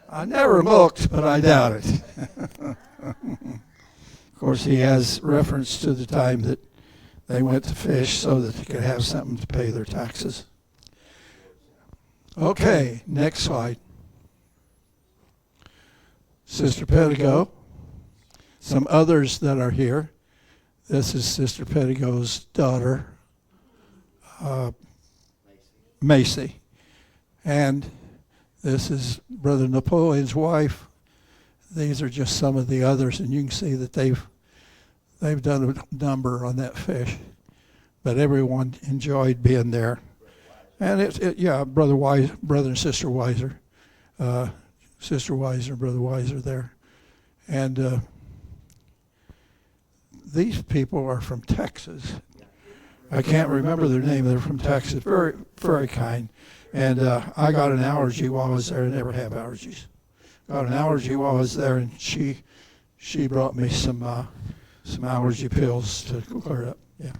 I never looked, but I doubt it. Of course, he has reference to the time that they went to fish so that they could have something to pay their taxes. Okay, next slide. Sister Pedigo. Some others that are here. This is Sister Pedigo's daughter, Macy. And this is Brother Napoleon's wife. These are just some of the others, and you can see that they've done a number on that fish. But everyone enjoyed being there. And Brother and Sister Weiser. Sister Weiser, Brother Weiser there. And these people are from Texas. I can't remember their name. They're from Texas. Very, very kind. And I got an allergy while I was there. I never have allergies. Got an allergy while I was there, and she brought me some allergy pills to clear it up. Yeah.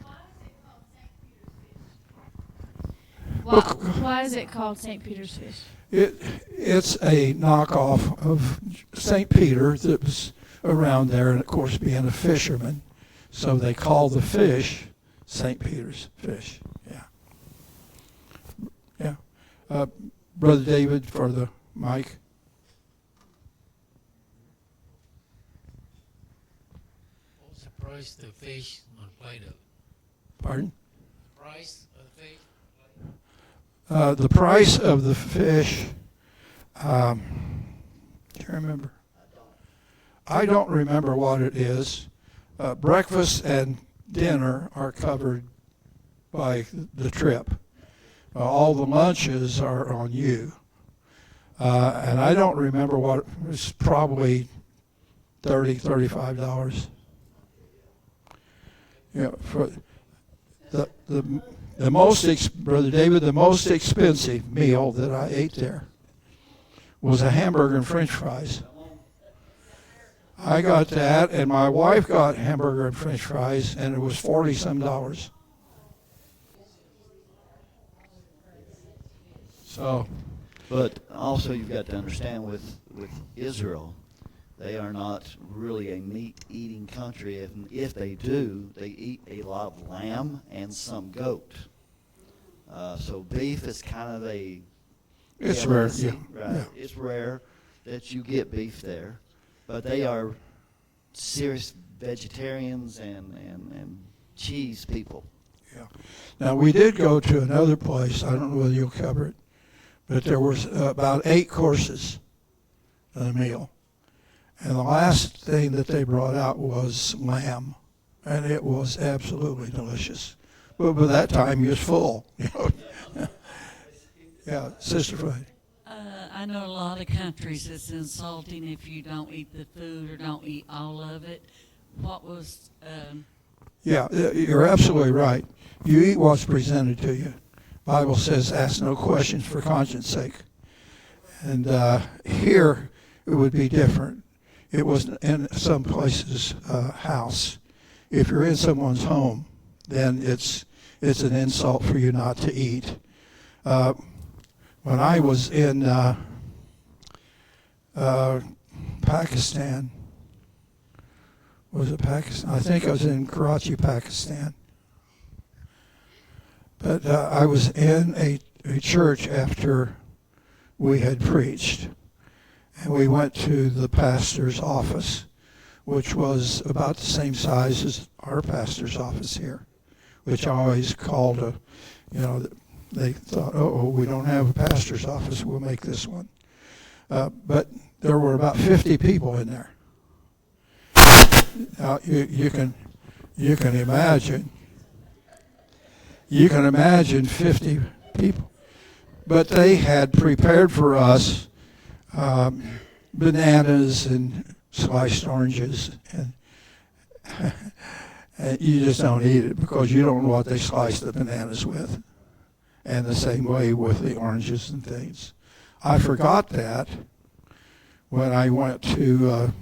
Why is it called St. Peter's fish? It's a knockoff of St. Peter that was around there, and of course being a fisherman, so they call the fish St. Peter's fish. Yeah. Brother David for the mic. What's the price of the fish on Play-Doh? Pardon? The price of the fish? The price of the fish, do you remember? I don't remember what it is. Breakfast and dinner are covered by the trip. All the lunches are on you. And I don't remember what it was, probably $35. Yeah, for the most, Brother David, the most expensive meal that I ate there was a hamburger and French fries. I got that, and my wife got hamburger and French fries, and it was $40-some. So, But also you've got to understand with Israel, they are not really a meat-eating country. If they do, they eat a lot of lamb and some goat. So beef is kind of a... it's rare. Yeah. Right. Yeah. It's rare that you get beef there. But they are serious vegetarians and cheese people. Yeah. Now, we did go to another place. I don't know whether you'll cover it. But there was about 8 courses in a meal. And the last thing that they brought out was lamb. And it was absolutely delicious. But by that time, you was full. Yeah, Sister Friday. I know a lot of countries it's insulting if you don't eat the food or don't eat all of it. What was... Yeah, you're absolutely right. You eat what's presented to you. Bible says, ask no questions for conscience sake. And here, it would be different. It was in some places house. If you're in someone's home, then it's an insult for you not to eat. When I was in Pakistan, was it Pakistan? I think I was in Karachi, Pakistan. But I was in a church after we had preached, and we went to the pastor's office, which was about the same size as our pastor's office here, which I always called they thought, we don't have a pastor's office, we'll make this one. But there were about 50 people in there. Now, you can imagine 50 people. But they had prepared for us bananas and sliced oranges, and you just don't eat it because you don't know what they sliced the bananas with. And the same way with the oranges and things. I forgot that when I went to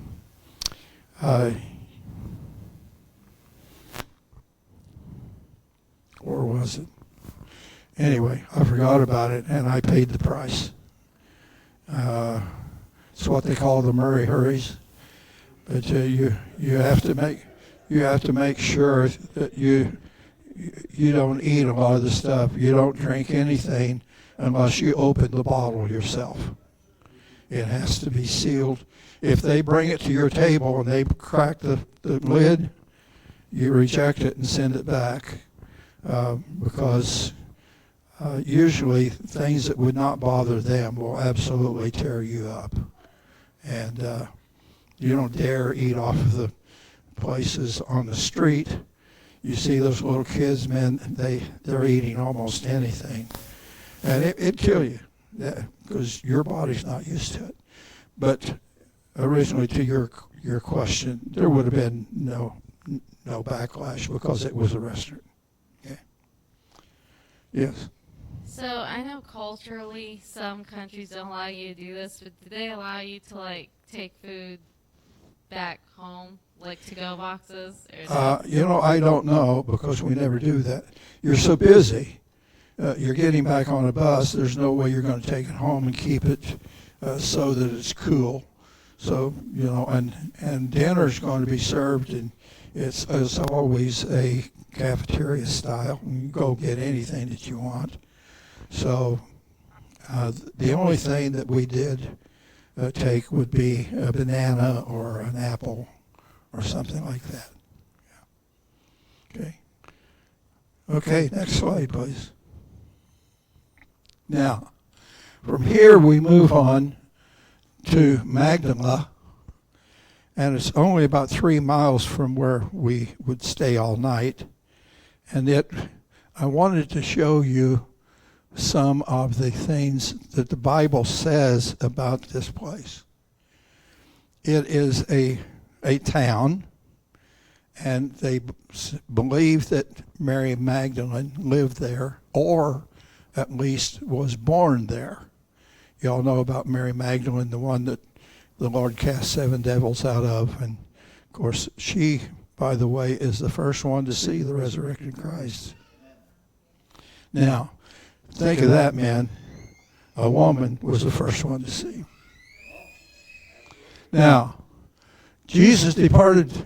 or was it? Anyway, I forgot about it, and I paid the price. It's what they call the Murray Hurries. But you have to make sure that you don't eat a lot of the stuff. You don't drink anything unless you open the bottle yourself. It has to be sealed. If they bring it to your table and they crack the lid, you reject it and send it back, because usually things that would not bother them will absolutely tear you up. And you don't dare eat off of the places on the street. You see those little kids, man, they're eating almost anything. And it'd kill you because your body's not used to it. But originally, to your question, there would have been no backlash because it was a restaurant. Okay. Yes. So I know culturally some countries don't allow you to do this, but do they allow you to take food back home, like to-go boxes? Or I don't know because we never do that. You're so busy. You're getting back on a bus. There's no way you're going to take it home and keep it so that it's cool. So, and dinner's going to be served, and it's as always a cafeteria style. You can go get anything that you want. So the only thing that we did take would be a banana or an apple or something like that. Yeah. Okay, next slide, please. Now, from here we move on to Magdala, and it's only about 3 miles from where we would stay all night. And I wanted to show you some of the things that the Bible says about this place. It is a town, and they believe that Mary Magdalene lived there, or at least was born there. You all know about Mary Magdalene, the one that the Lord cast 7 devils out of. And, of course, she, by the way, is the first one to see the resurrected Christ. Now, think of that, man. A woman was the first one to see. Now, Jesus departed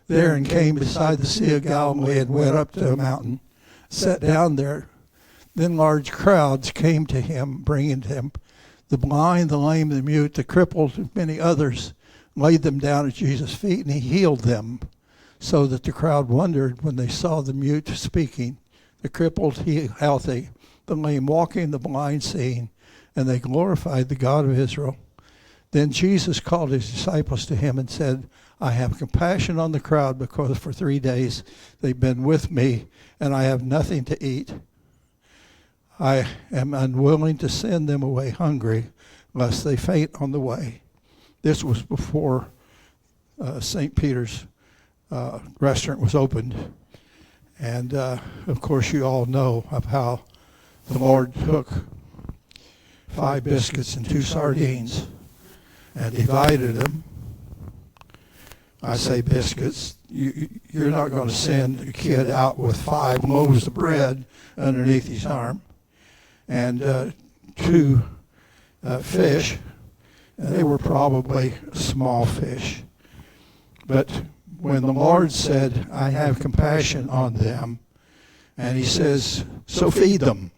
there and came beside the Sea of Galilee and went up to a mountain, sat down there. Then large crowds came to him, bringing him the blind, the lame, the mute, the crippled, and many others, laid them down at Jesus' feet, and he healed them, so that the crowd wondered when they saw the mute speaking, the crippled healthy, the lame walking, the blind seeing, and they glorified the God of Israel. Then Jesus called his disciples to him and said, I have compassion on the crowd because for 3 days they've been with me, and I have nothing to eat. I am unwilling to send them away hungry, lest they faint on the way. This was before St. Peter's restaurant was opened. And, of course, you all know of how the Lord took 5 biscuits and 2 sardines and divided them. I say biscuits. You're not going to send a kid out with 5 loaves of bread underneath his arm. and 2 fish. And they were probably small fish. But when the Lord said, I have compassion on them, and he says, so feed them.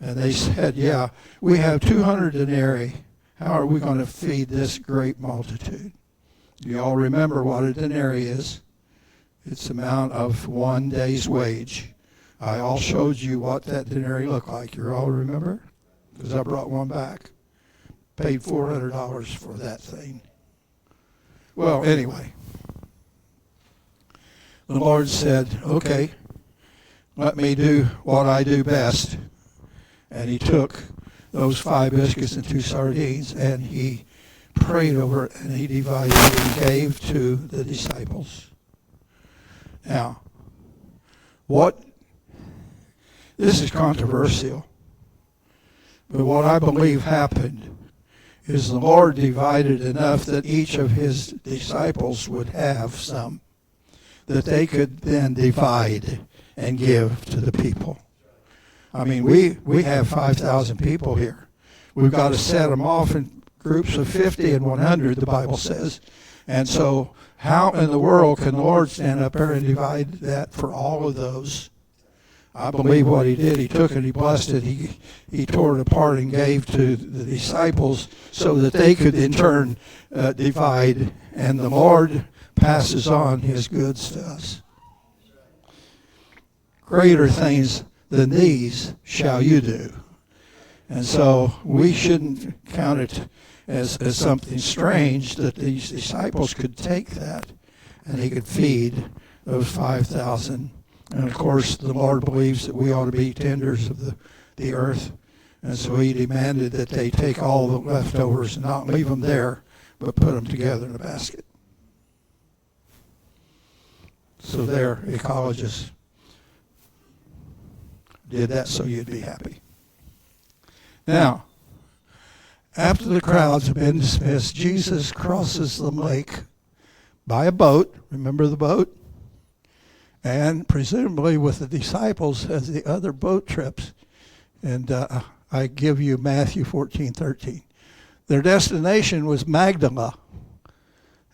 And they said, yeah, we have 200 denarii. How are we going to feed this great multitude? Do you all remember what a denarii is? It's the amount of 1 day's wage. I all showed you what that denarii looked like. You all remember? Because I brought one back. Paid $400 for that thing. Well, anyway, the Lord said, okay, let me do what I do best. And he took those 5 biscuits and 2 sardines, and he prayed over it, and he divided it and gave to the disciples. Now, this is controversial, but what I believe happened is the Lord divided enough that each of his disciples would have some that they could then divide and give to the people. I mean, we have 5,000 people here. We've got to set them off in groups of 50 and 100, the Bible says. And so how in the world can the Lord stand up there and divide that for all of those? I believe what he did, he took it, he blessed it, he tore it apart and gave to the disciples so that they could in turn divide, and the Lord passes on his goods to us. Greater things than these shall you do. And so we shouldn't count it as something strange that these disciples could take that and he could feed those 5,000. And of course, the Lord believes that we ought to be tenders of the earth. And so he demanded that they take all the leftovers and not leave them there, but put them together in a basket. So there, ecologists did that so you'd be happy. Now, after the crowds have been dismissed, Jesus crosses the lake by a boat. Remember the boat? And presumably with the disciples as the other boat trips. And I give you Matthew 14:13. Their destination was Magdala.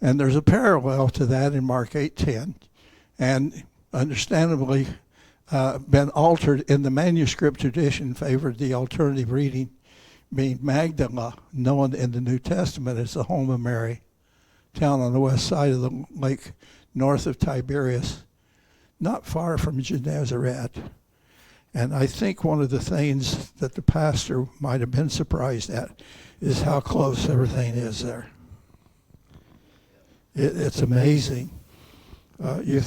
And there's a parallel to that in Mark 8:10. And understandably been altered in the manuscript tradition, favored the alternative reading, being Magdala, known in the New Testament as the home of Mary, town on the west side of the lake north of Tiberias, not far from Gennesaret. And I think one of the things that the pastor might have been surprised at is how close everything is there. It's amazing. They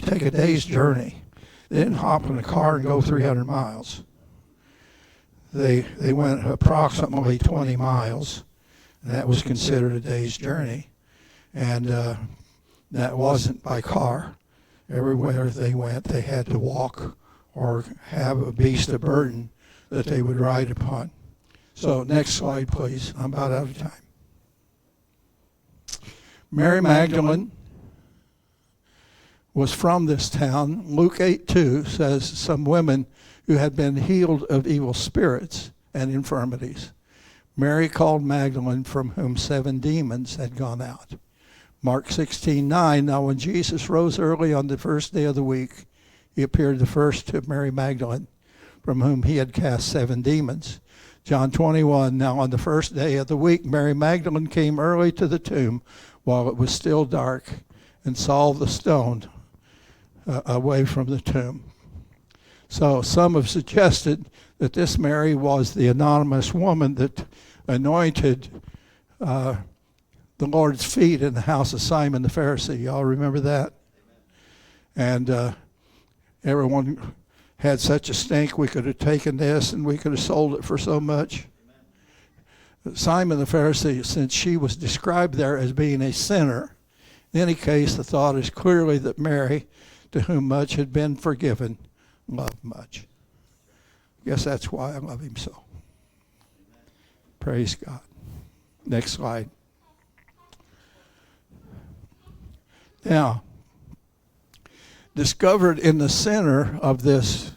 take a day's journey. They didn't hop in a car and go 300 miles. They went approximately 20 miles, and that was considered a day's journey. And that wasn't by car. Everywhere they went, they had to walk or have a beast of burden that they would ride upon. So next slide, please. I'm about out of time. Mary Magdalene was from this town. Luke 8:2 says some women who had been healed of evil spirits and infirmities. Mary called Magdalene, from whom 7 demons had gone out. Mark 16:9, now when Jesus rose early on the first day of the week, he appeared the first to Mary Magdalene, from whom he had cast 7 demons. John 21, now on the first day of the week, Mary Magdalene came early to the tomb while it was still dark and saw the stone away from the tomb. So some have suggested that this Mary was the anonymous woman that anointed the Lord's feet in the house of Simon the Pharisee. Y'all remember that? And everyone had such a stink, we could have taken this and we could have sold it for so much. Simon the Pharisee, since she was described there as being a sinner, in any case, the thought is clearly that Mary, to whom much had been forgiven, loved much. I guess that's why I love him so. Praise God. Next slide. Now, discovered in the center of this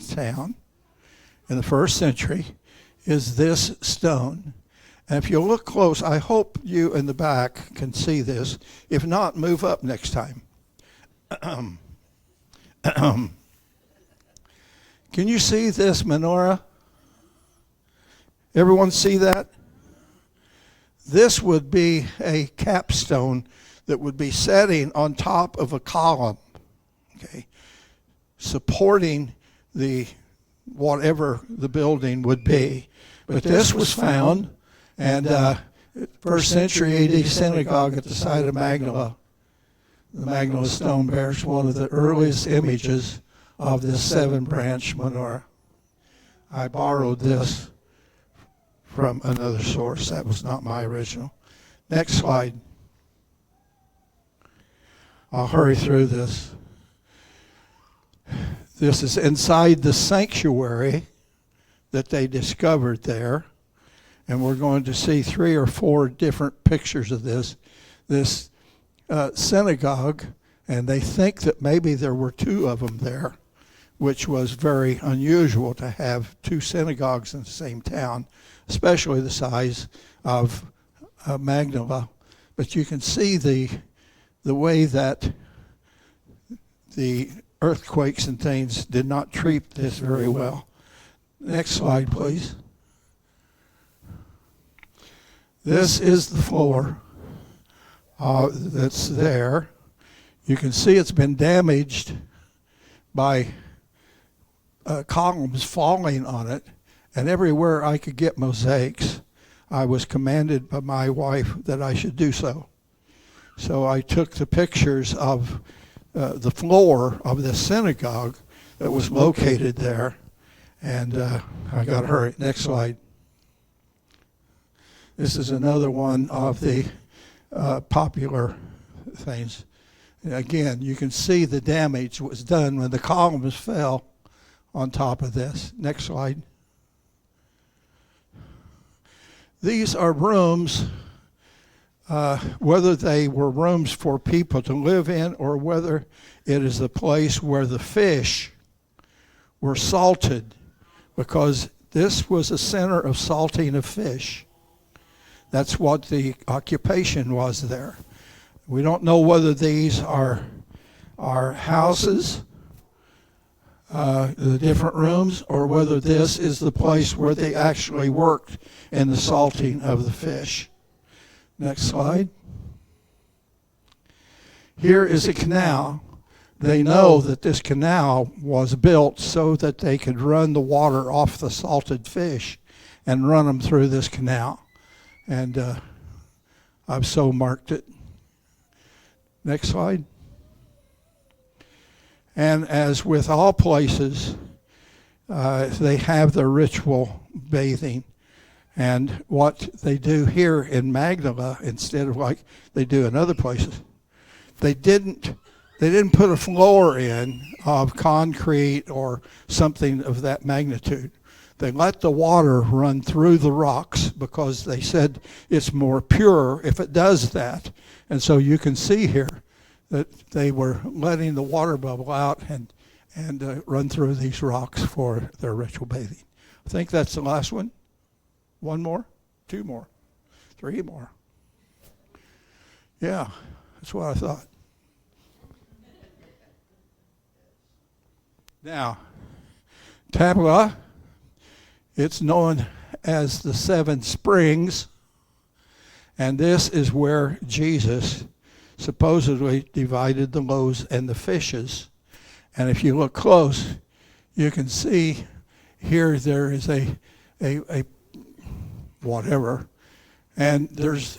town in the first century is this stone. And if you look close, I hope you in the back can see this. If not, move up next time. Can you see this menorah? Everyone see that? This would be a capstone that would be setting on top of a column, okay, supporting the whatever the building would be. But this was found, and first century AD synagogue at the site of Magdala. The Magdala stone bears one of the earliest images of this 7-branch menorah. I borrowed this from another source. That was not my original. Next slide. I'll hurry through this. This is inside the sanctuary that they discovered there. And we're going to see 3 or 4 different pictures of this. This synagogue, and they think that maybe there were 2 of them there, which was very unusual to have 2 synagogues in the same town, especially the size of Magdala. But you can see the way that the earthquakes and things did not treat this very well. Next slide, please. This is the floor that's there. You can see it's been damaged by columns falling on it, and everywhere I could get mosaics, I was commanded by my wife that I should do so. So I took the pictures of the floor of the synagogue that was located there, and I got to hurry. Next slide. This is another one of the popular things. And again, you can see the damage was done when the columns fell on top of this. Next slide. These are rooms, whether they were rooms for people to live in or whether it is the place where the fish were salted, because this was a center of salting of fish. That's what the occupation was there. We don't know whether these are houses, the different rooms, or whether this is the place where they actually worked in the salting of the fish. Next slide. Here is a canal. They know that this canal was built so that they could run the water off the salted fish and run them through this canal. And I've so marked it. Next slide. And as with all places, they have their ritual bathing. And what they do here in Magdala, instead of like they do in other places, they didn't put a floor in of concrete or something of that magnitude. They let the water run through the rocks because they said it's more pure if it does that. And so you can see here that they were letting the water bubble out and run through these rocks for their ritual bathing. I think that's the last one. 1 more? 2 more? 3 more? Yeah, that's what I thought. Now, Tabla, it's known as the 7 Springs, and this is where Jesus supposedly divided the loaves and the fishes. And if you look close, you can see here there is a whatever, and there's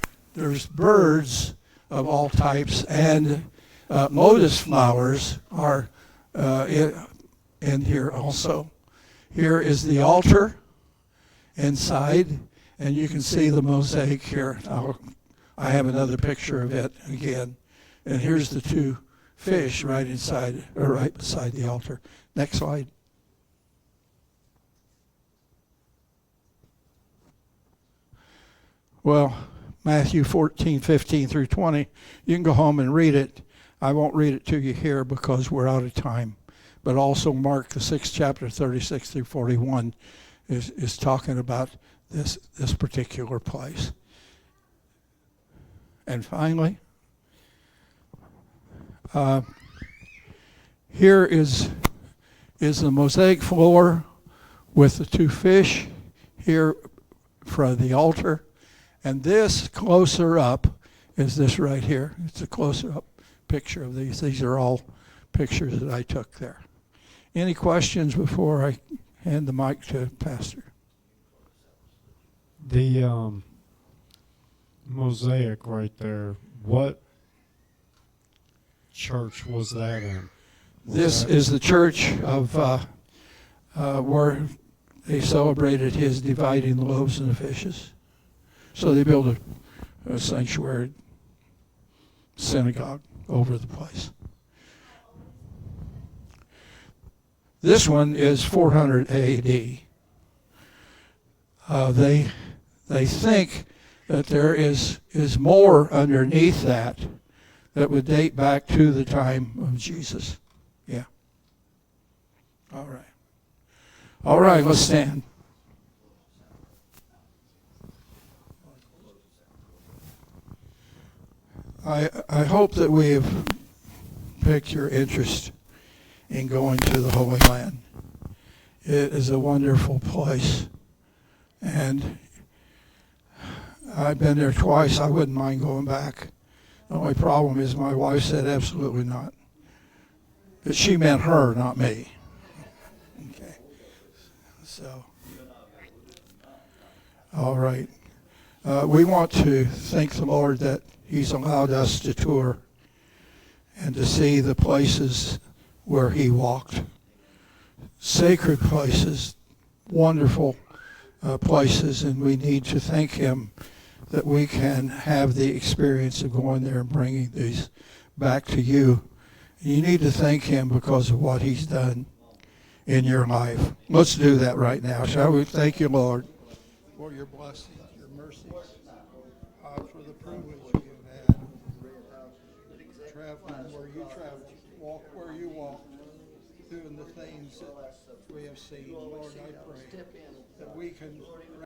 birds of all types, and lotus flowers are in here also. Here is the altar inside, and you can see the mosaic here. I have another picture of it again. And here's the 2 fish right inside, or right beside the altar. Next slide. Well, Matthew 14:15 through 20, you can go home and read it. I won't read it to you here because we're out of time. but also Mark, the 6th chapter, 36 through 41, is talking about this particular place. And finally, here is the mosaic floor with the 2 fish here for the altar. And this closer up is this right here. It's a closer up picture of these. These are all pictures that I took there. Any questions before I hand the mic to Pastor? The mosaic right there, what church was that in? This is the church of where they celebrated his dividing the loaves and the fishes. So they built a sanctuary synagogue over the place. This one is 400 AD. They think that there is more underneath that would date back to the time of Jesus. Yeah. All right. All right, let's stand. I hope that we have piqued your interest in going to the Holy Land. It is a wonderful place. And I've been there twice. I wouldn't mind going back. The only problem is my wife said absolutely not. But she meant her, not me. Okay. So, all right. We want to thank the Lord that He's allowed us to tour and to see the places where He walked. Sacred places, wonderful places, and we need to thank Him that we can have the experience of going there and bringing these back to you. You need to thank Him because of what He's done in your life. Let's do that right now, shall we? Thank you, Lord, for your blessings, your mercies, for the privilege you have had, traveling where you traveled, walk where you walked, doing the things that we have seen. Lord, I pray that we can